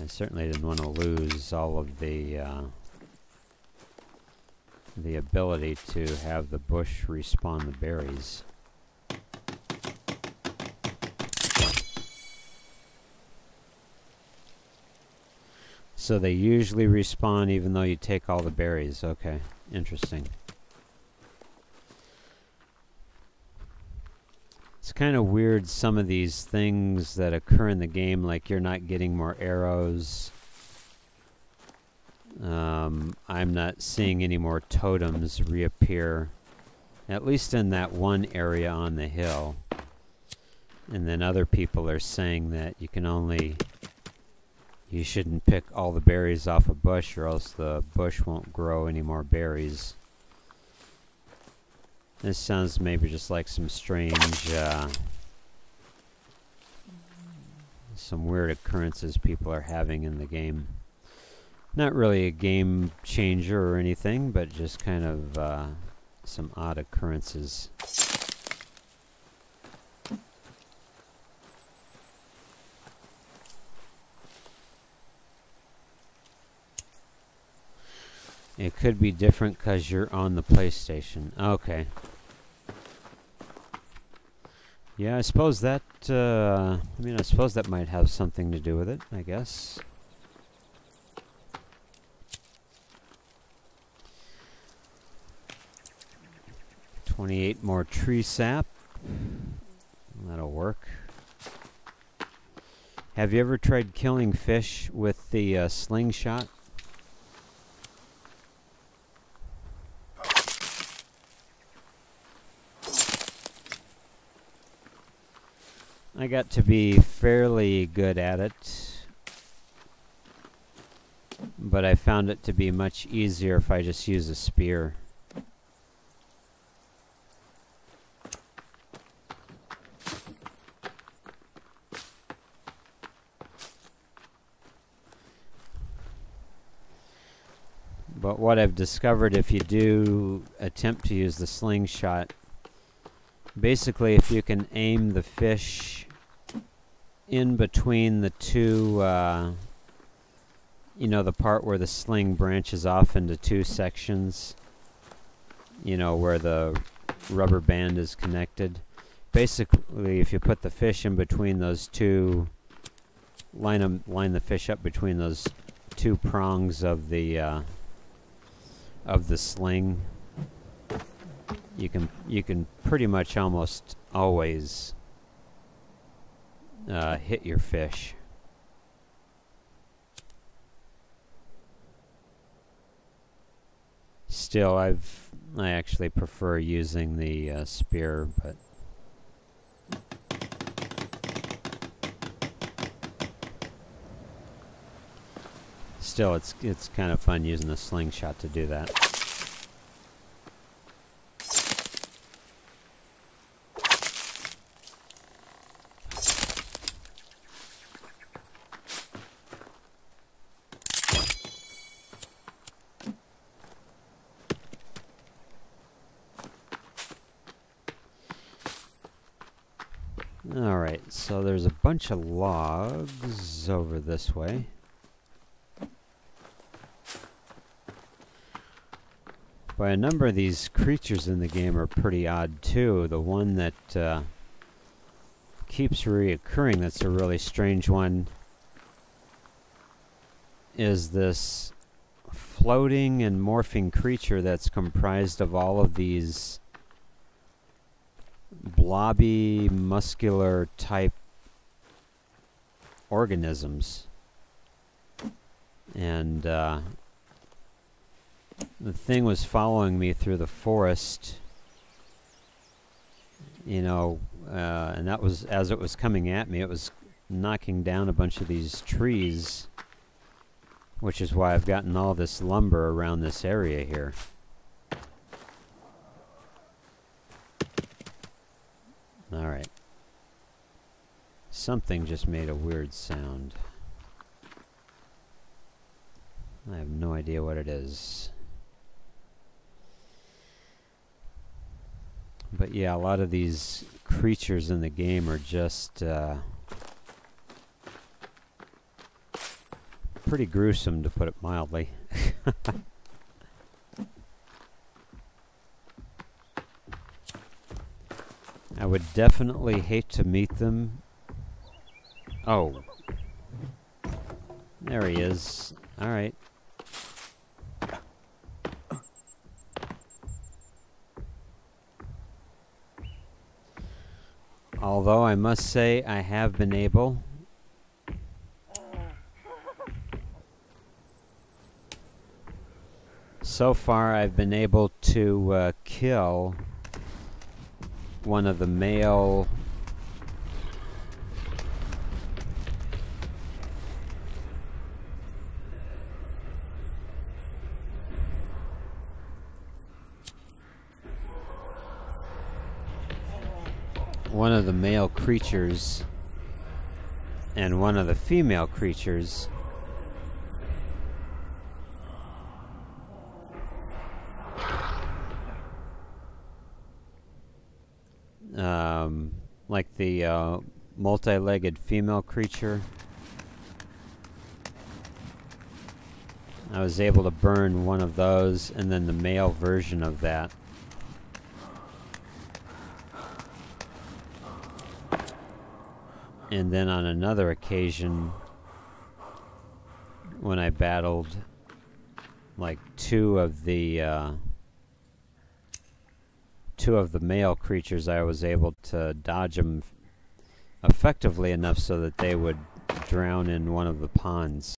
I certainly didn't want to lose all of the ability to have the bush respawn the berries. So they usually respawn even though you take all the berries. Okay, interesting. It's kind of weird, some of these things that occur in the game, like you're not getting more arrows. I'm not seeing any more totems reappear, at least in that one area on the hill. And then other people are saying that you shouldn't pick all the berries off a bush or else the bush won't grow any more berries. This sounds maybe just like some strange, some weird occurrences people are having in the game. Not really a game changer or anything, but just kind of some odd occurrences. It could be different because you're on the PlayStation. Okay. Yeah, I suppose that, I suppose that might have something to do with it, I guess. $28 more tree sap. That'll work. Have you ever tried killing fish with the slingshot? I got to be fairly good at it, but I found it to be much easier if I just use a spear. But what I've discovered, if you do attempt to use the slingshot, basically if you can aim the fish in between the two, you know, the part where the sling branches off into two sections, you know, where the rubber band is connected. Basically, if you put the fish in between those two, line the fish up between those two prongs of the sling, you can pretty much almost always hit your fish. Still, I actually prefer using the spear, but still, it's kind of fun using the slingshot to do that. Alright, so there's a bunch of logs over this way. But a number of these creatures in the game are pretty odd too. The one that keeps reoccurring, that's a really strange one, is this floating and morphing creature that's comprised of all of these blobby, muscular type organisms. And the thing was following me through the forest, you know, and that was, as it was coming at me, it was knocking down a bunch of these trees, which is why I've gotten all this lumber around this area here. Alright. Something just made a weird sound. I have no idea what it is. But yeah, a lot of these creatures in the game are just pretty gruesome, to put it mildly. I would definitely hate to meet them. Oh. There he is. Alright. Although I must say I have been able so far I've been able to kill one of the male creatures and one of the female creatures. Like the multi-legged female creature. I was able to burn one of those, and then the male version of that. And then on another occasion, when I battled like two of the male creatures, I was able to dodge them effectively enough so that they would drown in one of the ponds.